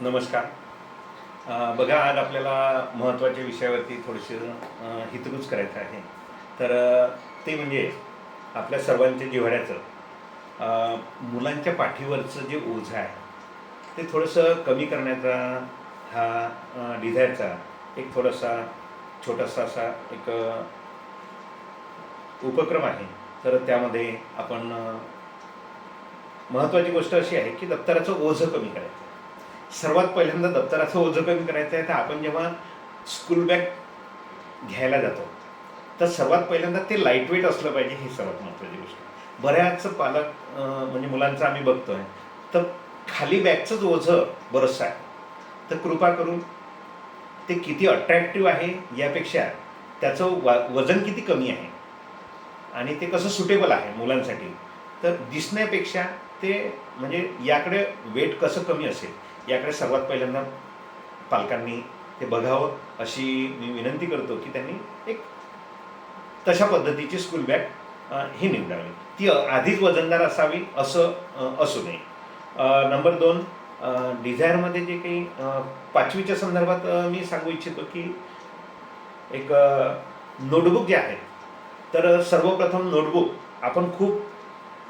नमस्कार. बघा, आज आपल्याला महत्त्वाच्या विषयावरती थोडीशी हितगुज करायचं आहे. तर ते म्हणजे आपल्या सर्वांच्या जिव्हाळ्याचं मुलांच्या पाठीवरचं जे ओझं आहे ते थोडंसं कमी करण्याचा हा डिझायरचा एक थोडासा छोटासा असा एक उपक्रम आहे. तर त्यामध्ये आपण महत्त्वाची गोष्ट अशी आहे की दप्तराचं ओझं कमी करायचं आहे. सर्वात पहिल्यांदा दप्तराचं ओझं कमी करायचं आहे, तर आपण जेव्हा स्कूल बॅग घ्यायला जातो तर सर्वात पहिल्यांदा ते लाईटवेट असलं पाहिजे, ही सर्वात महत्त्वाची गोष्ट आहे. बऱ्याच पालक म्हणजे मुलांचं आम्ही बघतोय, तर खाली बॅगचंच ओझं बरंचसं आहे. तर कृपा करून ते किती अट्रॅक्टिव्ह आहे यापेक्षा त्याचं वजन किती कमी आहे आणि ते कसं सुटेबल आहे मुलांसाठी, तर दिसण्यापेक्षा ते म्हणजे याकडे वेट कसं कमी असेल याकडे सर्वात पहिल्यांदा पालकांनी ते बघावं, अशी मी विनंती करतो की त्यांनी एक तशा पद्धतीची स्कूल बॅग ही निवडावी. ती आधीच वजनदार असावी असं असू नये. नंबर 2, डिझायरमध्ये जे काही 5वीच्या संदर्भात मी सांगू इच्छितो की एक नोटबुक जे आहेत, तर सर्वप्रथम नोटबुक आपण खूप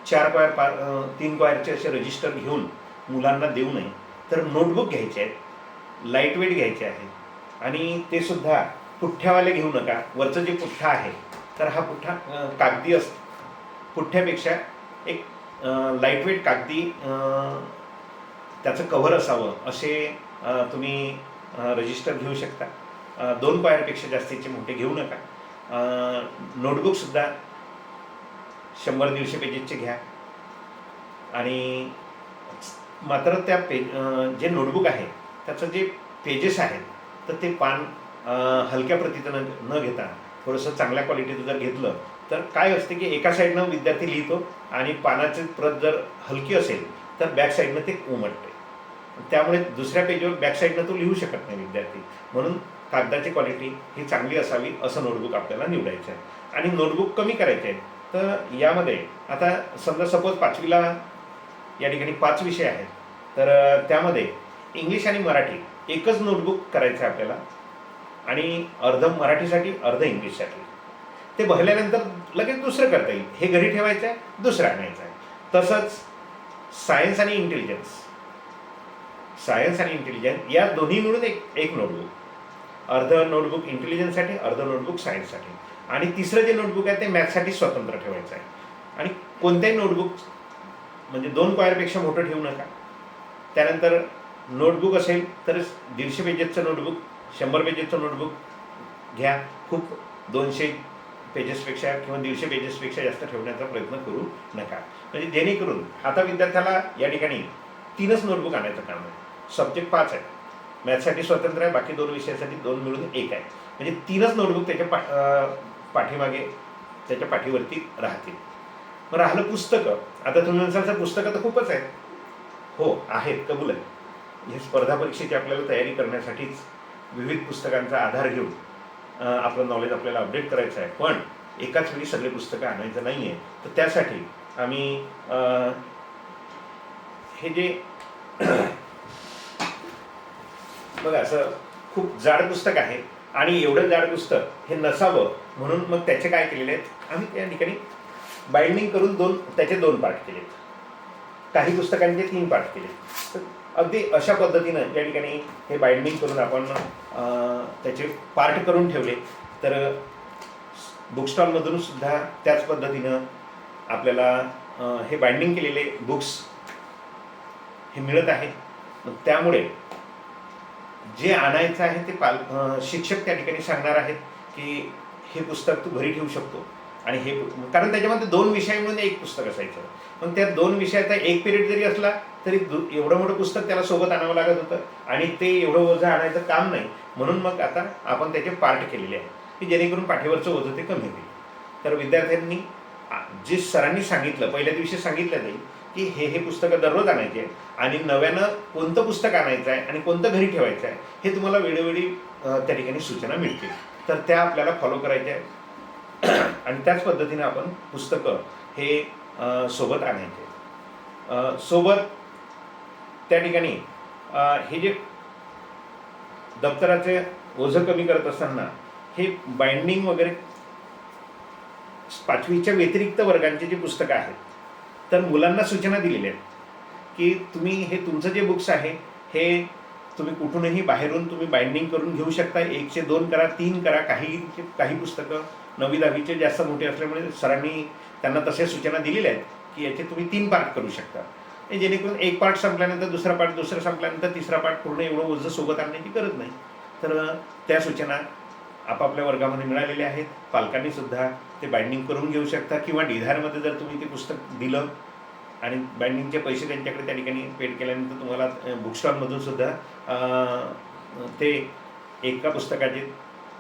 3 क्वायरचे असे रजिस्टर घेऊन मुलांना देऊ नये. तर नोटबुक घ्यायचे आहेत, लाईटवेट घ्यायचे आहेत आणि ते सुद्धा पुठ्ठ्यावाले घेऊ नका. वरचं जे पुठ्ठा आहे तर हा पुठ्ठा कागदी पुठ्ठ्यापेक्षा एक लाईटवेट कागदी त्याचं कव्हर असावं असे तुम्ही रजिस्टर घेऊ शकता. 2 क्वायरपेक्षा जास्तीचे मोठे घेऊ नका. नोटबुकसुद्धा 100-150 पेजेसचे घ्या आणि मात्र त्या जे नोटबुक आहे त्याचं जे पेजेस आहेत तर ते पान हलक्या प्रतीचं न घेता थोडंसं चांगल्या क्वालिटीचं जर घेतलं तर काय असते की एका साईडनं विद्यार्थी लिहितो आणि पानाची प्रत जर हलकी असेल तर बॅक साईडनं ते उमटते. त्यामुळे दुसऱ्या पेजवर बॅक साईडनं तो लिहू शकत नाही विद्यार्थी. म्हणून कागदाची क्वालिटी ही चांगली असावी असं नोटबुक आपल्याला निवडायचं आहे. आणि नोटबुक कमी करायचे आहेत, तर यामध्ये आता समजा सपोज 5वीला या ठिकाणी 5 विषय आहेत, तर त्यामध्ये इंग्लिश आणि मराठी एकच नोटबुक करायचं आहे आपल्याला आणि अर्धं मराठीसाठी अर्धं इंग्लिशसाठी. ते भरल्यानंतर लगेच दुसरं करता येईल. हे घरी ठेवायचं आहे, दुसरं आणायचं आहे. तसंच सायन्स आणि इंटेलिजन्स या दोन्ही मिळून एक नोटबुक. अर्धं नोटबुक इंटेलिजन्ससाठी, अर्धं नोटबुक सायन्ससाठी. आणि तिसरं जे नोटबुक आहे ते मॅथ्ससाठी स्वतंत्र ठेवायचं आहे. आणि कोणत्याही नोटबुक म्हणजे 2 क्वायरपेक्षा मोठं ठेवू नका. त्यानंतर नोटबुक असेल तर 150 पेजेसचं नोटबुक, 100 पेजेसचं नोटबुक घ्या. खूप 200 पेजेसपेक्षा किंवा 150 पेजेसपेक्षा जास्त ठेवण्याचा प्रयत्न करू नका. म्हणजे जेणेकरून आता विद्यार्थ्याला या ठिकाणी 3च नोटबुक आणायचं काम आहे. सब्जेक्ट 5 आहे, मॅथ्ससाठी स्वतंत्र आहे, बाकी 2 विषयासाठी 2 मिळून 1 आहे. म्हणजे 3च नोटबुक त्याच्या पाठीमागे त्याच्या पाठीवरती राहतील. मग राहिलं पुस्तकं. आता तुम्ही म्हणसाल पुस्तकं तर खूपच आहेत. हो आहेत, कबूल आहे. हे स्पर्धा परीक्षेची आपल्याला तयारी करण्यासाठीच विविध पुस्तकांचा आधार घेऊन आपलं नॉलेज आपल्याला अपडेट करायचं आहे. पण एकाच वेळी सगळे पुस्तकं आणायचं नाही आहे. तर त्यासाठी आम्ही हे जे बघा असं खूप जाड पुस्तक आहे आणि एवढं जाड पुस्तक हे नसावं म्हणून मग त्याचे काय केलेले आहेत, आम्ही त्या ठिकाणी बाइंडिंग करून त्याचे 2 पार्ट केलेत. काही पुस्तकांचे 3 पार्ट केले. तर अगदी अशा पद्धतीनं या ठिकाणी हे बाइंडिंग करून आपण त्याचे पार्ट करून ठेवले. तर बुक स्टॉलमधून सुद्धा त्याच पद्धतीनं आपल्याला हे बाइंडिंग केलेले बुक्स हे मिळत आहे. त्यामुळे जे आणायचं आहे ते शिक्षक त्या ठिकाणी सांगणार आहेत की हे पुस्तक तू घरी ठेवू शकतो. आणि हे कारण त्याच्यामध्ये 2 विषय मिळून एक पुस्तक असायचं. पण त्या 2 विषयाचा एक पिरियड जरी असला तरी एवढं मोठं पुस्तक त्याला सोबत आणावं लागत होतं आणि ते एवढं ओझं आणायचं काम नाही. म्हणून मग आता आपण त्याचे पार्ट केलेले आहेत की जेणेकरून पाठीवरचं ओझं ते कमी होईल. तर विद्यार्थ्यांनी जे सरांनी सांगितलं, पहिल्या दिवशी सांगितलं नाही की हे पुस्तकं दररोज आणायचे आणि नव्यानं कोणतं पुस्तक आणायचं आहे आणि कोणतं घरी ठेवायचं आहे हे तुम्हाला वेळोवेळी त्या ठिकाणी सूचना मिळतील. तर त्या आपल्याला फॉलो करायच्या आहेत आणि त्याच पद्धतीने आपण पुस्तकं हे सोबत आणायचे. सोबत त्या ठिकाणी हे जे दप्तराचे ओझं कमी करत असताना हे बाइंडिंग वगैरे 5वीच्या व्यतिरिक्त वर्गांची जी पुस्तकं आहेत, तर मुलांना सूचना दिलेल्या आहेत की तुम्ही हे तुमचं जे बुक्स आहे हे तुम्ही कुठूनही बाहेरून तुम्ही बाइंडिंग करून घेऊ शकता. 1चे 2 करा, 3 करा. काही पुस्तकं 9वी 10वीचे जास्त मोठे असल्यामुळे सरांनी त्यांना तशा सूचना दिलेल्या आहेत की याचे तुम्ही 3 पार्ट करू शकता, जेणेकरून एक पार्ट संपल्यानंतर दुसरा पार्ट, दुसरा संपल्यानंतर तिसरा पार्ट, पूर्ण एवढं ओझं सोबत आणण्याची गरज नाही. तर त्या सूचना आपापल्या वर्गामध्ये मिळालेल्या आहेत. पालकांनी सुद्धा ते बाइंडिंग करून घेऊ शकता किंवा डिझायरमध्ये जर तुम्ही ते पुस्तक दिलं आणि बाइंडिंगचे पैसे त्यांच्याकडे त्या ठिकाणी पेड केल्यानंतर तुम्हाला बुक स्टॉलमधून सुद्धा ते एका पुस्तकाचे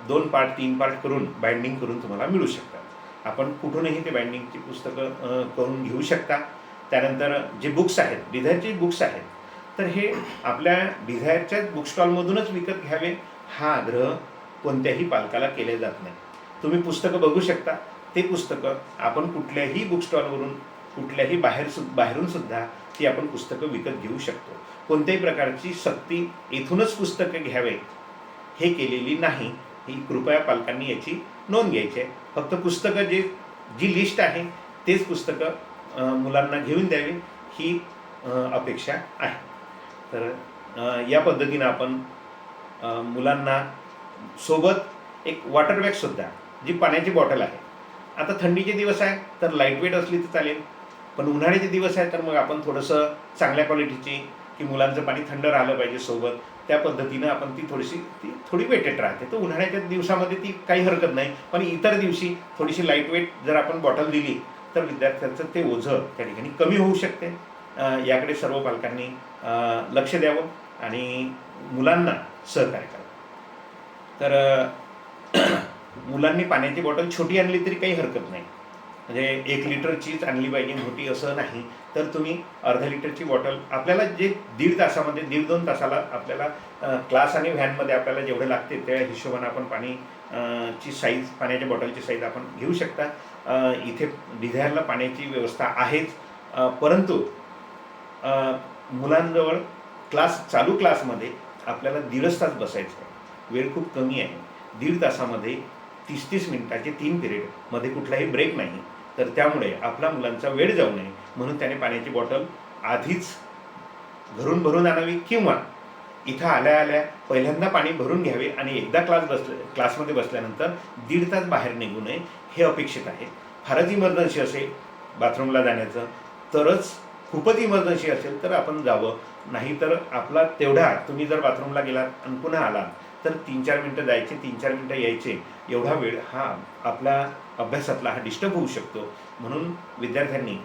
2 पार्ट 3 पार्ट करून बाइंडिंग करून तुम्हाला मिळू शकतात. आपण कुठूनही ते बाइंडिंगची पुस्तकं करून घेऊ शकता. त्यानंतर जे बुक्स आहेत, डिझायरचे बुक्स आहेत, तर हे आपल्या डिझायरच्या बुक स्टॉलमधूनच विकत घ्यावे हा आग्रह कोणत्याही पालकाला केले जात नाही. तुम्ही पुस्तकं बघू शकता. ते पुस्तकं आपण कुठल्याही बुक स्टॉलवरून, कुठल्याही बाहेरून सुद्धा ती आपण पुस्तकं विकत घेऊ शकतो. कोणत्याही प्रकारची सक्ती इथूनच पुस्तकं घ्यावे हे केलेली नाही. ही कृपया पालकांनी याची नोंद घ्यायची आहे. फक्त पुस्तकं जी लिस्ट आहे तेच पुस्तकं मुलांना घेऊन द्यावी ही अपेक्षा आहे. तर या पद्धतीनं आपण मुलांना सोबत एक वॉटर बॅगसुद्धा, जी पाण्याची बॉटल आहे. आता थंडीचे दिवस आहे तर लाईटवेट असली तर चालेल, पण उन्हाळ्याचे दिवस आहे तर मग आपण थोडंसं चांगल्या क्वालिटीची, की मुलांचं पाणी थंड राहिलं पाहिजे सोबत, त्या पद्धतीनं आपण ती थोडी वेटेड राहते. तर उन्हाळ्याच्या दिवसामध्ये ती काही हरकत नाही, पण इतर दिवशी थोडीशी लाईटवेट जर आपण बॉटल दिली तर विद्यार्थ्यांचं ते ओझं त्या ठिकाणी कमी होऊ शकते. याकडे सर्व पालकांनी लक्ष द्यावं आणि मुलांना सहकार्य करावं. तर मुलांनी पाण्याची बॉटल छोटी आणली तरी काही हरकत नाही, म्हणजे 1 लिटरचीच आणली पाहिजे मोठी असं नाही. तर तुम्ही अर्धा लिटरची बॉटल, आपल्याला जे 1.5 तासामध्ये, 1.5-2 तासाला आपल्याला क्लास आणि व्हॅनमध्ये आपल्याला जेवढे लागते त्या हिशोबाने आपण ची साईज, पाण्याच्या बॉटलची साईज आपण घेऊ शकता. इथे डिझायरला पाण्याची व्यवस्था आहेच, परंतु मुलांजवळ चालू क्लासमध्ये आपल्याला 1.5 तास बसायचं आहे. वेळ खूप कमी आहे. 1.5 तासामध्ये 30-30 मिनिटाचे 3 पिरियडमध्ये कुठलाही ब्रेक नाही. तर त्यामुळे आपला मुलांचा वेळ जाऊ नये म्हणून त्याने पाण्याची बॉटल आधीच घरून भरून आणावी किंवा इथं आल्या पहिल्यांदा पाणी भरून घ्यावे आणि एकदा क्लासमध्ये बसल्यानंतर 1.5 तास बाहेर निघू नये हे अपेक्षित आहे. फारच इमर्जन्सी असेल बाथरूमला जाण्याचं तरच, खूपच इमर्जन्सी असेल तर आपण जावं. नाहीतर आपला तेवढा, तुम्ही जर बाथरूमला गेलात आणि पुन्हा आलात तर 3-4 मिनटं जायचे, 3-4 मिनटं यायचे, एवढा वेळ हा आपला अभ्यासातला हा डिस्टर्ब होऊ शकतो. म्हणून विद्यार्थ्यांनी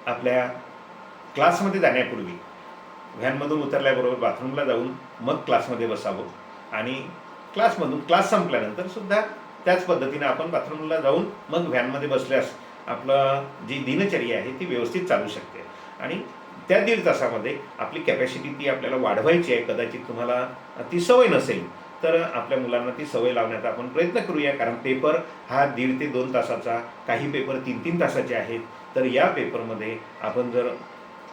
आपल्या क्लासमध्ये जाण्यापूर्वी व्हॅनमधून उतरल्याबरोबर बाथरूमला जाऊन मग क्लासमध्ये बसावं आणि क्लास संपल्यानंतर सुद्धा त्याच पद्धतीने आपण बाथरूमला जाऊन मग व्हॅनमध्ये बसल्यास आपलं जी दिनचर्या आहे ती व्यवस्थित चालू शकते. आणि त्या 1.5 तासामध्ये आपली कॅपॅसिटी ती आपल्याला वाढवायची आहे. कदाचित तुम्हाला ती सवय नसेल तर आपल्या मुलांना ती सवय लावण्याचा आपण प्रयत्न करूया. कारण पेपर हा 1.5 ते 2 तासाचा, काही पेपर 3-3 तासाचे आहेत. तर या पेपरमध्ये आपण जर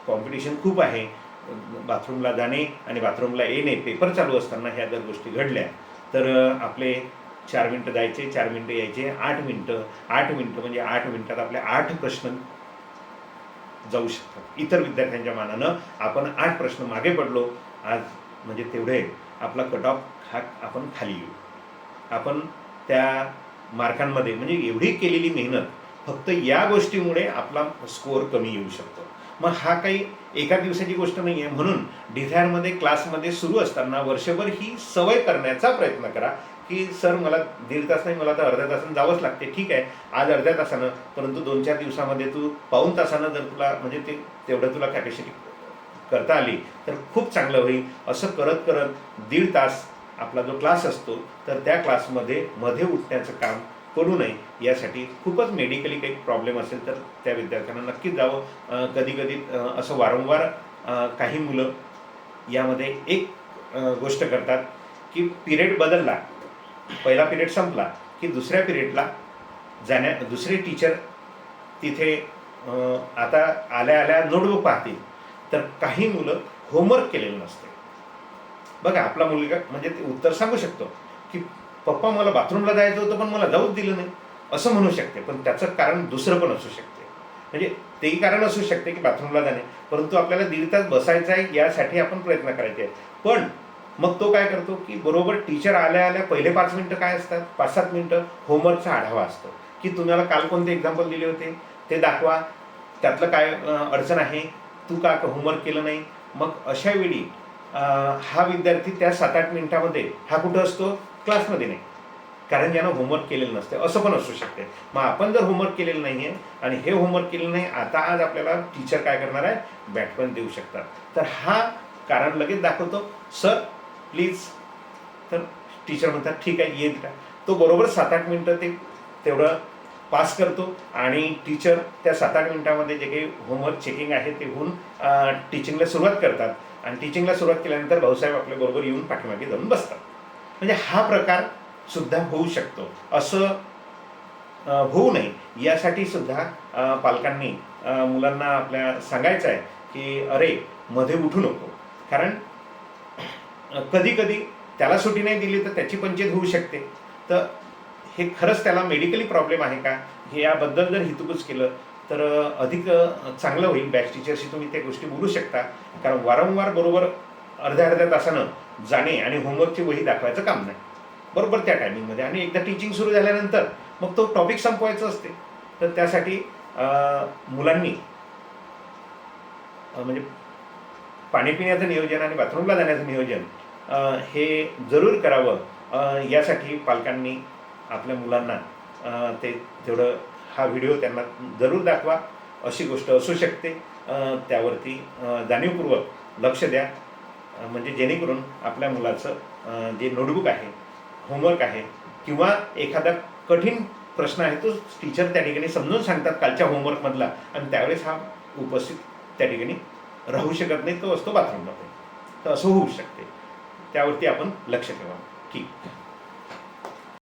कॉम्पिटिशन खूप आहे, बाथरूमला जाणे आणि बाथरूमला येणे पेपर चालू असताना ह्या जर गोष्टी घडल्या तर आपले 4 मिनटं जायचे, 4 मिनटं यायचे, 8 मिनटं म्हणजे 8 मिनटात आपले 8 प्रश्न जाऊ शकतात. इतर विद्यार्थ्यांच्या मानानं आपण 8 प्रश्न मागे पडलो आज, म्हणजे तेवढे आपला कट ऑफ हा आपण खाली येऊ. आपण त्या मार्कांमध्ये, म्हणजे एवढी केलेली मेहनत फक्त या गोष्टीमुळे आपला स्कोअर कमी येऊ शकतो. मग हा काही एका दिवसाची गोष्ट नाही आहे. म्हणून डिझायरमध्ये क्लासमध्ये सुरू असताना वर्षभर ही सवय करण्याचा प्रयत्न करा की सर मला 1.5 तास नाही, मला तर अर्ध्या तासानं जावंच लागते. ठीक आहे, आज अर्ध्या तासानं, परंतु 2-4 दिवसामध्ये तू पाऊण तासानं जर तुला, म्हणजे तेवढं तुला कॅपॅसिटी करता आली तर खूप चांगलं होईल. असं करत करत 1.5 तास आपला जो क्लास असतो तर त्या क्लासमध्ये मध्ये उठण्याचं काम करू नये. यासाठी खूपच मेडिकली काही प्रॉब्लेम असेल तर त्या विद्यार्थ्यांना नक्कीच जावं. कधी असं वारंवार काही मुलं यामध्ये एक गोष्ट करतात की पिरियड बदलला, पहिला पिरियड संपला की दुसऱ्या पिरियडला दुसरे टीचर तिथे आता आल्या नोटबुक पाहतील. तर काही मुलं होमवर्क केलेलं नसते. बघा, आपला मुलगा म्हणजे ते उत्तर सांगू शकतो की पप्पा मला बाथरूमला जायचं होतं पण मला जाऊच दिलं नाही, असं म्हणू शकते. पण त्याचं कारण दुसरं पण असू शकते. म्हणजे तेही कारण असू शकते की बाथरूमला जाणे, परंतु आपल्याला 1.5 तास बसायचं आहे यासाठी आपण प्रयत्न करायचे आहेत. पण मग तो काय करतो की बरोबर टीचर आल्या आल्या पहिले 5 मिनिटं काय असतात, 5-7 मिनिटं होमवर्कचा आढावा असतो की तुम्हाला काल कोणते एक्झाम्पल दिले होते ते दाखवा, त्यातलं काय अडचण आहे, तू का होमवर्क केलं नाही. मग अशा वेळी हा विद्यार्थी त्या 7-8 मिनिटामध्ये हा कुठं असतो, क्लासमध्ये नाही, कारण ज्यानं होमवर्क केलेलं नसते, असं पण असू शकते. मग आपण जर होमवर्क केलेलं नाही आहे आणि हे होमवर्क केलेलं नाही, आता आज आपल्याला टीचर काय करणार आहे, बॅटपण देऊ शकतात. तर हा कारण लगेच दाखवतो, सर प्लीज. तर टीचर म्हणतात ठीक आहे येत का. तो बरोबर 7-8 मिनिटं ते तेवढं पास करतो आणि टीचर त्या 7-8 मिनिटामध्ये जे काही होमवर्क चेकिंग आहे ते होऊन टीचिंगला सुरुवात करतात. आणि टीचिंगला सुरुवात केल्यानंतर भाऊसाहेब आपल्याबरोबर येऊन पाठीमागे जाऊन बसतात. म्हणजे हा प्रकार सुद्धा होऊ शकतो. असं होऊ नये यासाठी सुद्धा पालकांनी मुलांना आपल्या सांगायचं आहे की अरे मध्ये उठू नको. कारण कधी कधी त्याला सुट्टी नाही दिली तर त्याची पंचायत होऊ शकते. तर हे खरंच त्याला मेडिकली प्रॉब्लेम आहे का, हे याबद्दल जर हितगुज केलं तर अधिक चांगलं होईल. बॅच टीचरशी तुम्ही त्या गोष्टी बोलू शकता. कारण वारंवार बरोबर अर्ध्या अर्ध्या तासानं जाणे आणि होमवर्कची वही दाखवायचं काम नाही, बरोबर त्या टायमिंगमध्ये. आणि एकदा टीचिंग सुरू झाल्यानंतर मग तो टॉपिक संपवायचा असते. तर त्यासाठी मुलांनी म्हणजे पाणी पिण्याचं नियोजन आणि बाथरूमला जाण्याचं नियोजन हे जरूर करावं. यासाठी पालकांनी आपल्या मुलांना ते तेवढं हा व्हिडिओ त्यांना जरूर दाखवा. अशी गोष्ट असू शकते, त्यावरती जाणीवपूर्वक लक्ष द्या. म्हणजे जेणेकरून आपल्या मुलाचं जे नोटबुक आहे, होमवर्क आहे किंवा एखादा कठीण प्रश्न आहे तो टीचर त्या ठिकाणी समजून सांगतात कालच्या होमवर्कमधला, आणि त्यावेळेस हा उपस्थित त्या ठिकाणी राहू शकत नाही, तो असतो बाथरूममध्ये. तर असं होऊ शकते, त्यावरती आपण लक्ष ठेवा. ठीक.